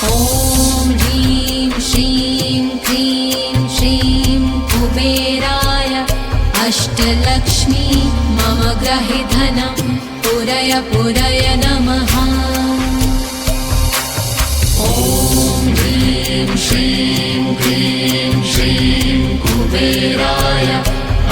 ॐ ह्रीं श्रीं क्रीं श्रीं कुबेराय अष्टलक्ष्मी मम गृहे धनं पुरय पुरय नमः। ॐ ह्रीं श्रीं क्रीं श्रीं कुबेराय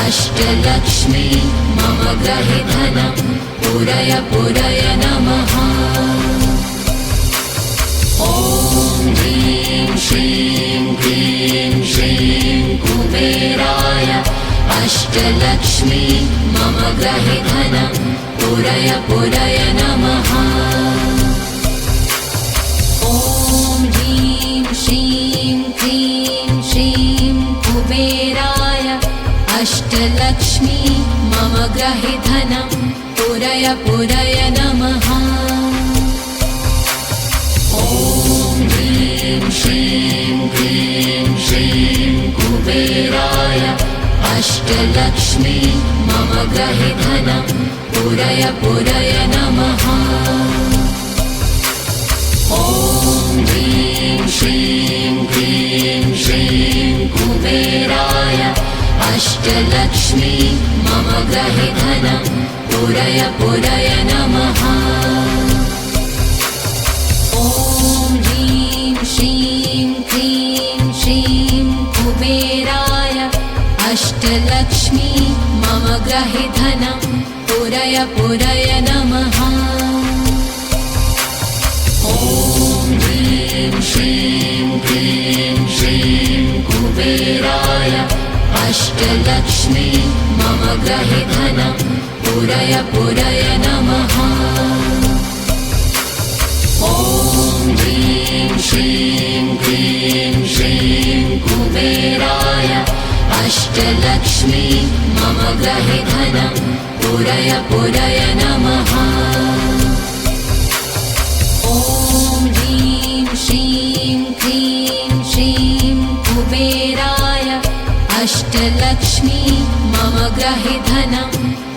अष्टलक्ष्मी मम गृहे धनं पुरय पुरय नमः। ॐ ह्रीं श्रीं क्रीं श्रीं कुबेराय अष्टलक्ष्मी मम गृहे धनं पुरय पुरय नमः। ॐ ह्रीं श्रीं क्रीं श्रीं कुबेराय अष्टलक्ष्मी मम गृहे धनं पुरय पुरय नमः। ॐ ह्रीं श्रीं क्रीं श्रीं कुबेराय अष्टलक्ष्मी मम गृहे धनं पुरय पुरय नमः। ॐ ह्रीं श्रीं क्रीं श्रीं कुबेराय अष्टलक्ष्मी मम गृहे धनं पुरय पुरय नमः। ॐ ह्रीं श्रीं क्रीं श्रीं कुबेराय अष्टलक्ष्मी मम गृहे धनं पुरय पुरय नमः। ॐ ह्रीं श्रीं क्रीं श्रीं कुबेराय अष्टलक्ष्मी मम गृहे धनं पुरय पुरय नमः। ॐ ह्रीं श्रीं क्रीं श्रीं कुबेराय अष्टलक्ष्मी मम गृहे धनं पुरय पुरय नमः। ॐ ह्रीं श्रीं क्रीं श्रीं कुबेराय अष्टलक्ष्मी मम गृहे धनं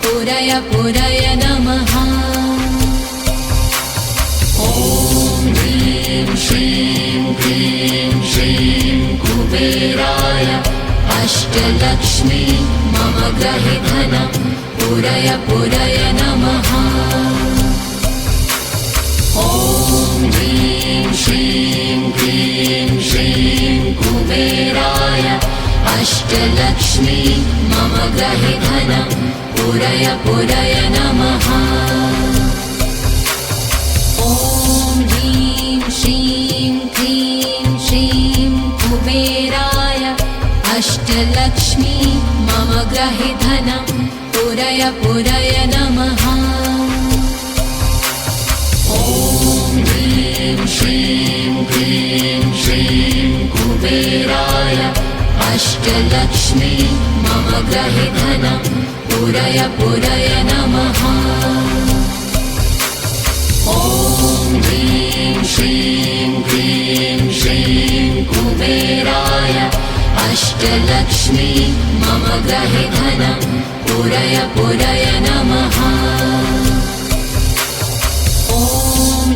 पुरय पुरय नमः। ॐ ह्रीं श्रीं क्रीं श्रीं कुबेराय अष्टलक्ष्मी मम गृहे धनं पुरय पुरय नमः। ॐ ह्रीं श्रीं क्रीं श्रीं कुबेराय अष्टलक्ष्मी मम गृहे धनं पुरय पुरय नमः। ॐ ह्रीं श्रीं क्रीं श्रीं कुबेराय अष्टलक्ष्मी मम गृहे धनं पुरय पुरय नमः। ॐ ह्रीं श्रीं क्रीं श्रीं कुबेराय अष्टलक्ष्मी मम गृहे धनं पुरय पुरय नमः। ॐ ह्रीं श्रीं क्रीं श्रीं कुबेराय अष्टलक्ष्मी मम गृहे धनं पुरय पुरय नमः। ॐ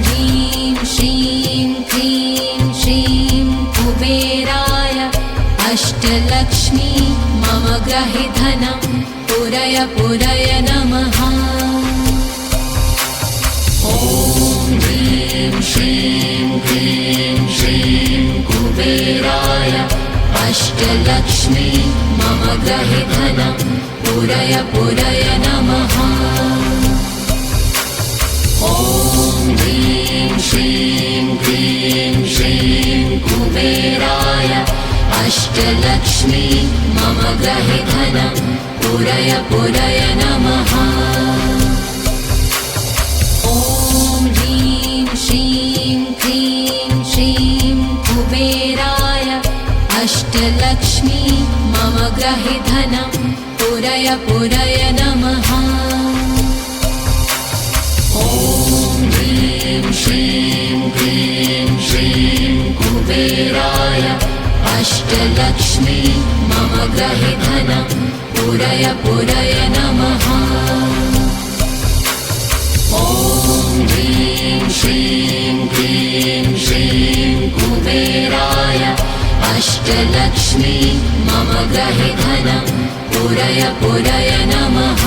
ह्रीं श्रीं क्रीं श्रीं कुबेराय अष्टलक्ष्मी मम गृहे धनं पुरय पुरय नमः। ॐ ह्रीं श्रीं क्रीं श्रीं कुबेराय अष्टलक्ष्मी मम गृहे धनं पुरय पुरय नमः। ॐ ह्रीं श्रीं क्रीं श्रीं कुबेराय अष्टलक्ष्मी मम गृहे धनं पुरय पुरय नमः। ॐ ह्रीं श्रीं क्रीं श्रीं कुबेराय अष्टलक्ष्मी मम गृहे धनं पुरय पुरय नमः। ॐ ह्रीं श्रीं क्रीं श्रीं कुबेराय अष्टलक्ष्मी मम गृहे धनं पुरय पुरय नमः। ॐ ह्रीं श्रीं क्रीं श्रीं अष्टलक्ष्मी मम गृहे धनं पूरय पूरय नमः।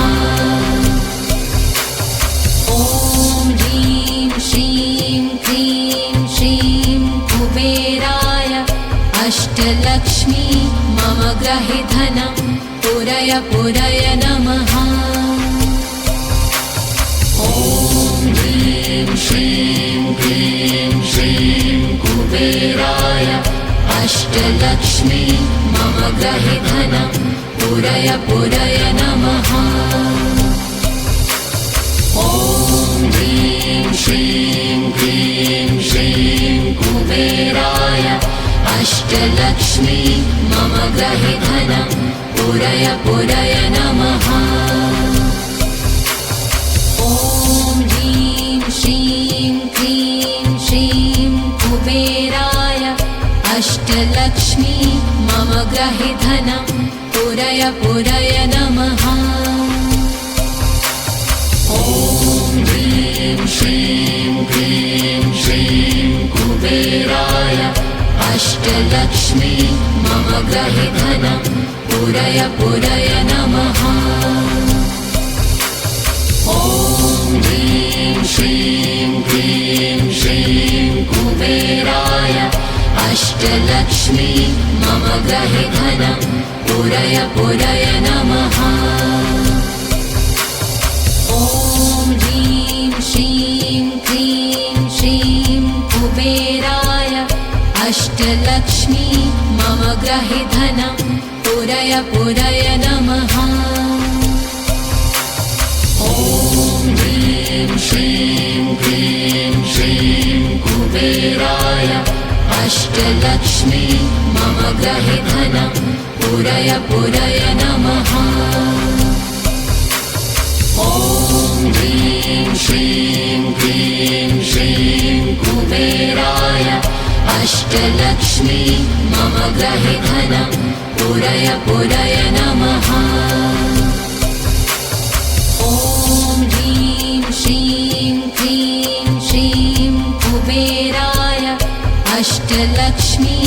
ॐ ह्रीं श्रीं क्लीं श्रीं कुबेराय अष्टलक्ष्मी मम गृहे धनं पूरय पूरय नमः। ॐ ह्रीं श्रीं क्लीं श्रीं कुबेराय अष्टलक्ष्मी मम गृहे धनं पूरय पूरय नमः। ॐ ह्रीं श्रीं क्लीं श्रीं कुबेराय अष्टलक्ष्मी मम गृहे धनं पूरय पूरय नमः। ॐ ह्रीं श्रीं क्लीं श्रीं कुबेराय अष्टलक्ष्मी मम गृहे धनं पूरय पूरय नमः। ॐ ह्रीं श्रीं क्लीं श्रीं कुबेराय अष्टलक्ष्मी मम गृहे धनं पूरय पूरय नमः। ॐ ह्रीं श्रीं क्लीं श्रीं कुबेराय अष्टलक्ष्मी मम गृहे धनं पूरय पूरय नमः। ॐ ह्रीं श्रीं क्लीं श्रीं कुबेराय अष्टलक्ष्मी मम गृहे धनं पूरय पूरय नमः। ॐ ह्रीं श्रीं क्लीं श्रीं कुबेराय अष्टलक्ष्मी मम गृहे धनं पूरय पूरय नमः। ॐ ह्रीं श्रीं क्लीं श्रीं कुबेराय अष्टलक्ष्मी मम गृहे धनं पूरय पूरय नमः। ॐ ह्रीं श्रीं क्लीं श्रीं कुबेराय अष्टलक्ष्मी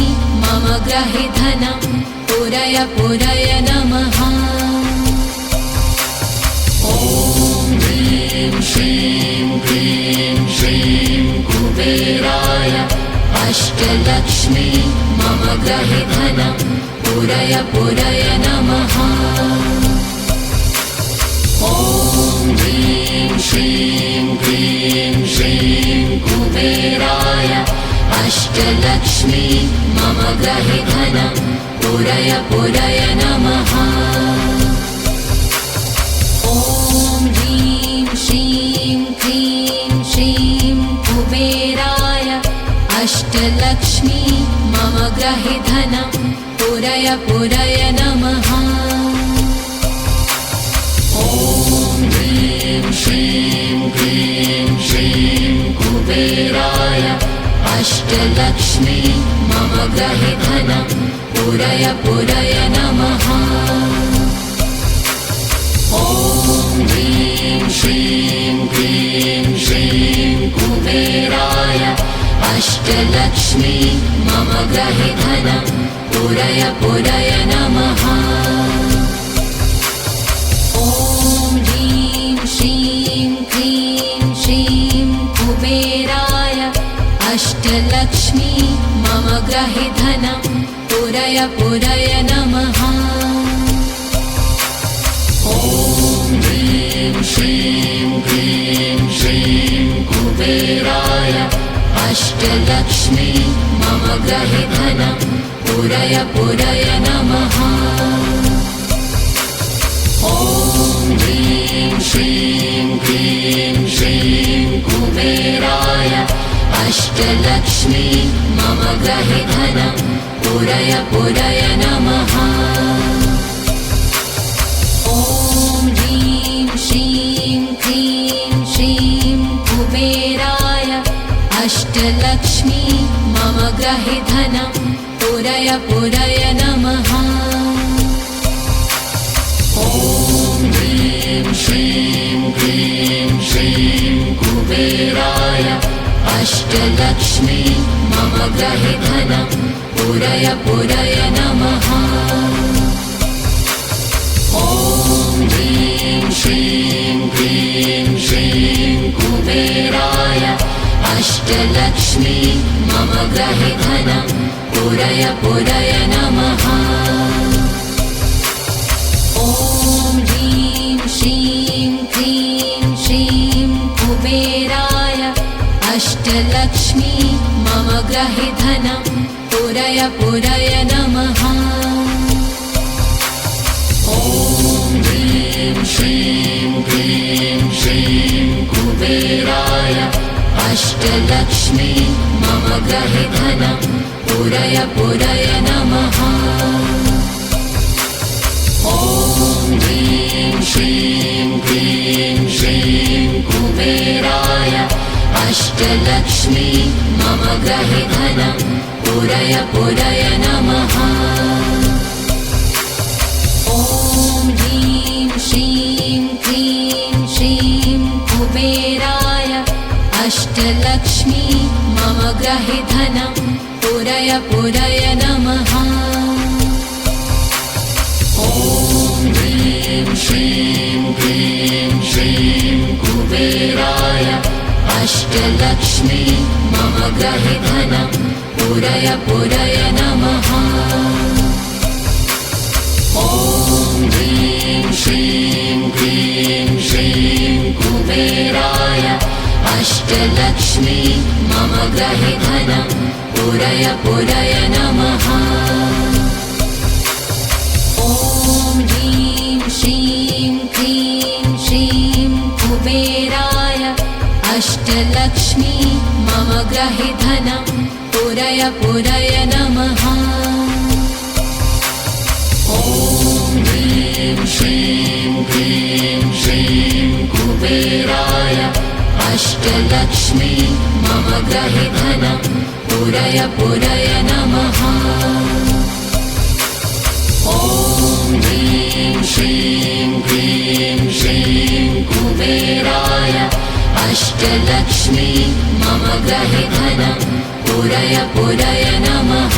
मम गृहे धनं पूरय पूरय नमः। ॐ ह्रीं श्रीं क्लीं श्रीं कुबेराय अष्टलक्ष्मी मम गृहे धनं पूरय पूरय नमः। ॐ ह्रीं श्रीं क्लीं श्रीं कुबेराय अष्टलक्ष्मी मम गृहे धनं पूरय पूरय नमः। ॐ ह्रीं श्रीं क्लीं श्रीं कुबेराय अष्टलक्ष्मी मम गृहे धनं पूरय पूरय नमः। ॐ ह्रीं श्रीं क्लीं श्रीं कुबेराय अष्टलक्ष्मी मम गृहे धनं पूरय पूरय नमः। ॐ ह्रीं श्रीं क्लीं श्रीं कुबेराय अष्टलक्ष्मी मम गृहे धनं पूरय पूरय नमः। ॐ ह्रीं श्रीं क्लीं श्रीं कुबेराय अष्टलक्ष्मी मम गृहे धनं पूरय पूरय नमः। ॐ ह्रीं श्रीं क्लीं श्रीं कुबेराय अष्टलक्ष्मी मम गृहे धनं पूरय पूरय नमः। ॐ ह्रीं श्रीं क्लीं श्रीं कुबेराय अष्टलक्ष्मी मम गृहे धनं पूरय पूरय नमः। ॐ ह्रीं श्रीं क्लीं श्रीं कुबेराय अष्टलक्ष्मी मम गृहे धनं पूरय पूरय नमः। ॐ ह्रीं श्रीं क्लीं श्रीं कुबेराय अष्टलक्ष्मी मम गृहे धनं पुरय पुरय नमः। ॐ ह्रीं श्रीं क्लीं श्रीं कुबेराय अष्टलक्ष्मी मम गृहे धनं पुरय पुरय नमः। ॐ ह्रीं श्रीं क्लीं श्रीं कुबेराय अष्टलक्ष्मी मम गृहे धनं पुरय पुरय नमः। ॐ ह्रीं श्रीं क्लीं श्रीं कुबेराय अष्टलक्ष्मी मम गृहे धनं पुरय पुरय नमः। ॐ ह्रीं श्रीं क्लीं श्रीं कुबेराय अष्टलक्ष्मी मम गृहे धनं पुरय पुरय नमः। ॐ ह्रीं श्रीं क्लीं श्रीं कुबेराय अष्टलक्ष्मी मम गृहे धनं पुरय पुरय नमः। ॐ ह्रीं श्रीं क्लीं श्रीं कुबेराय अष्टलक्ष्मी मम गृहे धनं पुरय पुरय नमः। ॐ ह्रीं श्रीं क्लीं श्रीं कुबेराय अष्टलक्ष्मी मम गृहे धनं पुरय पुरय नमः। ॐ ह्रीं श्रीं क्लीं श्रीं कुबेराय अष्टलक्ष्मी मम गृहे धनं पुरय पुरय नमः। ॐ ह्रीं श्रीं क्लीं श्रीं कुबेराय अष्टलक्ष्मी मम गृहे धनं पुरय पुरय नमः। ॐ ह्रीं श्रीं क्लीं श्रीं कुबेराय अष्टलक्ष्मी मम गृहे धनं पुरय पुरय नमः।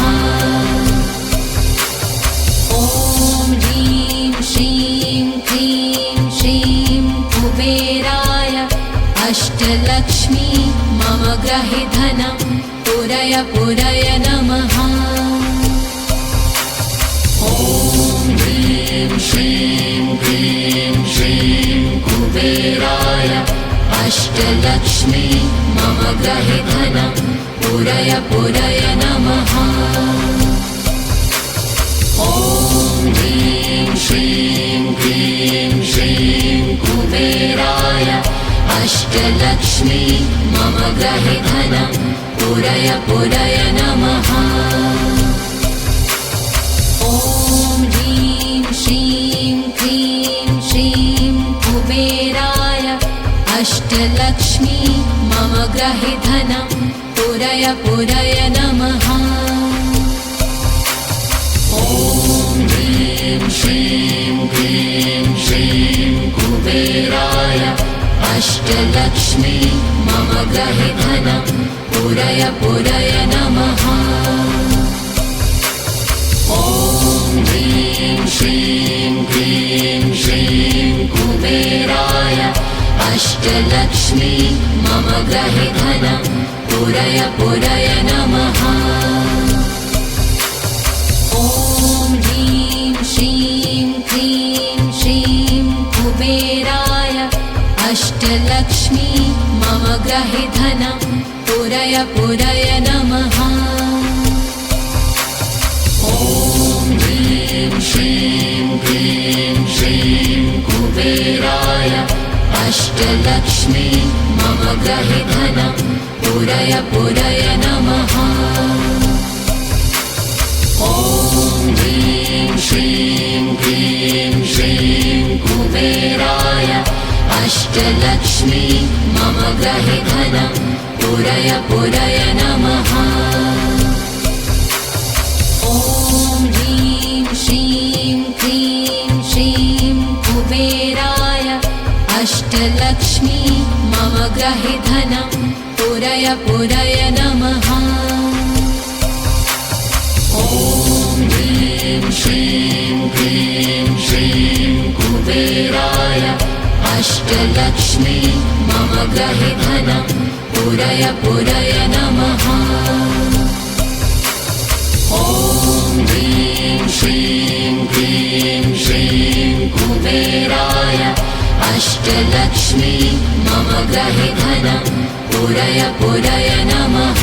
ॐ ह्रीं श्रीं क्लीं श्रीं कुबेराय अष्टलक्ष्मी मम गृहे धनं पुरय पुरय नमः। ॐ ह्रीं श्रीं क्लीं श्रीं कुबेराय अष्टलक्ष्मी मम गृहे धनं पुरय पुरय नमः। ॐ ह्रीं श्रीं क्लीं श्रीं कुबेराय अष्टलक्ष्मी मम गृहे धनं पुरय पुरय नमः। ॐ ह्रीं श्रीं क्लीं श्रीं कुबेराय अष्टलक्ष्मी मम गृहे धनं पुरय पुरय नमः। ॐ ह्रीं श्रीं क्लीं श्रीं कुबेराय अष्टलक्ष्मी मम गृहे धनं पुरय पुरय नमः। ॐ ह्रीं श्रीं क्लीं श्रीं कुबेराय अष्टलक्ष्मी मम गृहे धनं पुरय पुरय नमः। ॐ ह्रीं श्रीं क्लीं श्रीं कुबेराय अष्टलक्ष्मी मम गृहे धनं पुरय पुरय नमः। ॐ ह्रीं श्रीं क्लीं श्रीं कुबेराय अष्टलक्ष्मी मम गृहे धनं पुरय पुरय नमः। ॐ ह्रीं श्रीं क्लीं श्रीं कुबेराय अष्टलक्ष्मी मम गृहे धनं पुरय पुरय नमः। ॐ ह्रीं श्रीं क्लीं श्रीं कुबेराय अष्टलक्ष्मी मम गृहे धनं पुरय पुरय नमः। अष्टलक्ष्मी मम गृहे धनं पूरय पूरय नमः। ॐ ह्रीं श्रीं क्लीं श्रीं कुबेराय अष्टलक्ष्मी मम गृहे धनं पूरय पूरय नमः।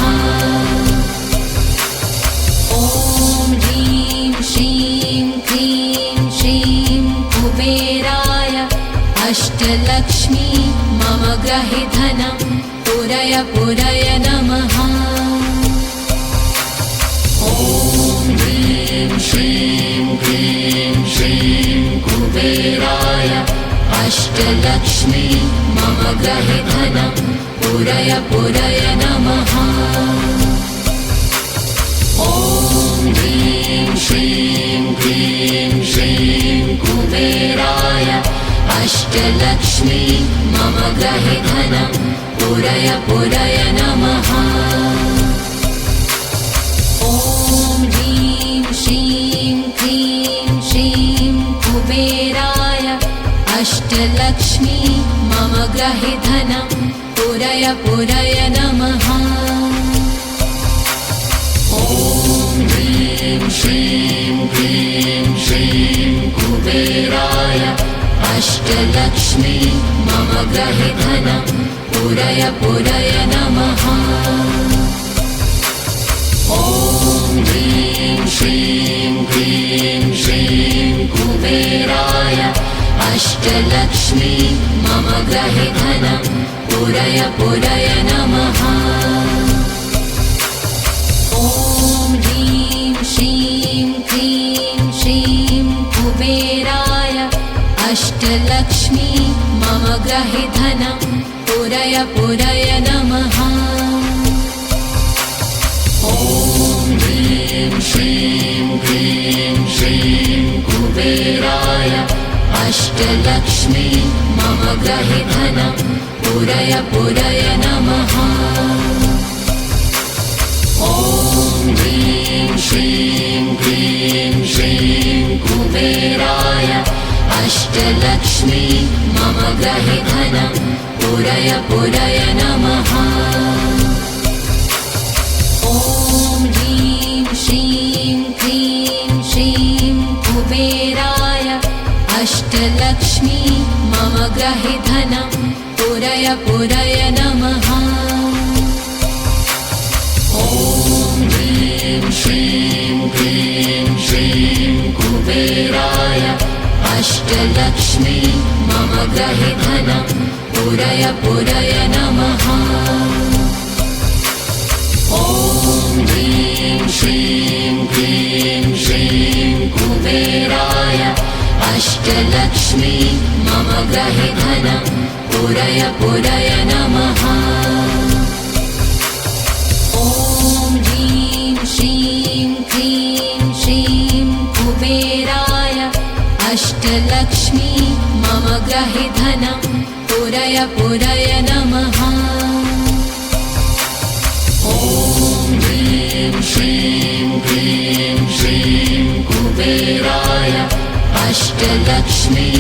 ॐ ह्रीं श्रीं क्लीं श्रीं कुबेराय अष्टलक्ष्मी मम गृहे धनं पूरय पूरय नमः। ॐ ह्रीं श्रीं क्लीं श्रीं कुबेराय अष्टलक्ष्मी मम गृहे धनं पूरय पूरय नमः। ॐ ह्रीं श्रीं क्लीं श्रीं कुबेराय अष्टलक्ष्मी मम गृहे धनं पूरय पूरय नमः। ॐ ह्रीं श्रीं क्लीं श्रीं कुबेराय अष्टलक्ष्मी मम गृहे धनं पूरय पूरय नमः। ॐ ह्रीं श्रीं क्लीं श्रीं कुबेराय अष्टलक्ष्मी मम गृहे धनं पूरय पूरय नमः। ॐ ह्रीं श्रीं क्लीं श्रीं कुबेराय अष्टलक्ष्मी मम गृहे धनं पूरय पूरय नमः। ॐ ह्रीं श्रीं क्लीं श्रीं कुबेराय अष्टलक्ष्मी मम गृहे धनं पूरय पूरय नमः। ॐ ह्रीं श्रीं क्लीं श्रीं कुबेराय अष्टलक्ष्मी मम गृहे धनं पूरय पूरय नमः। ॐ ह्रीं श्रीं क्लीं श्रीं कुबेराय अष्टलक्ष्मी मम गृहे धनं पूरय पूरय नमः। ॐ ह्रीं श्रीं क्लीं श्रीं कुबेराय अष्टलक्ष्मी मम गृहे धनं पूरय पूरय नमः। ॐ ह्रीं श्रीं क्लीं श्रीं कुबेराय अष्टलक्ष्मी मम गृहे धनं पूरय पूरय नमः। ॐ ह्रीं श्रीं क्लीं श्रीं कुबेराय अष्टलक्ष्मी मम गृहे धनं पूरय पूरय नमः। ॐ ह्रीं श्रीं क्लीं श्रीं कुबेराय अष्टलक्ष्मी मम गृहे धनं पूरय पूरय नमः। ॐ ह्रीं श्रीं क्लीं श्रीं कुबेराय अष्टलक्ष्मी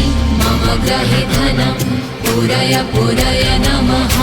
मम गृहे धनं पूरय पूरय नमः।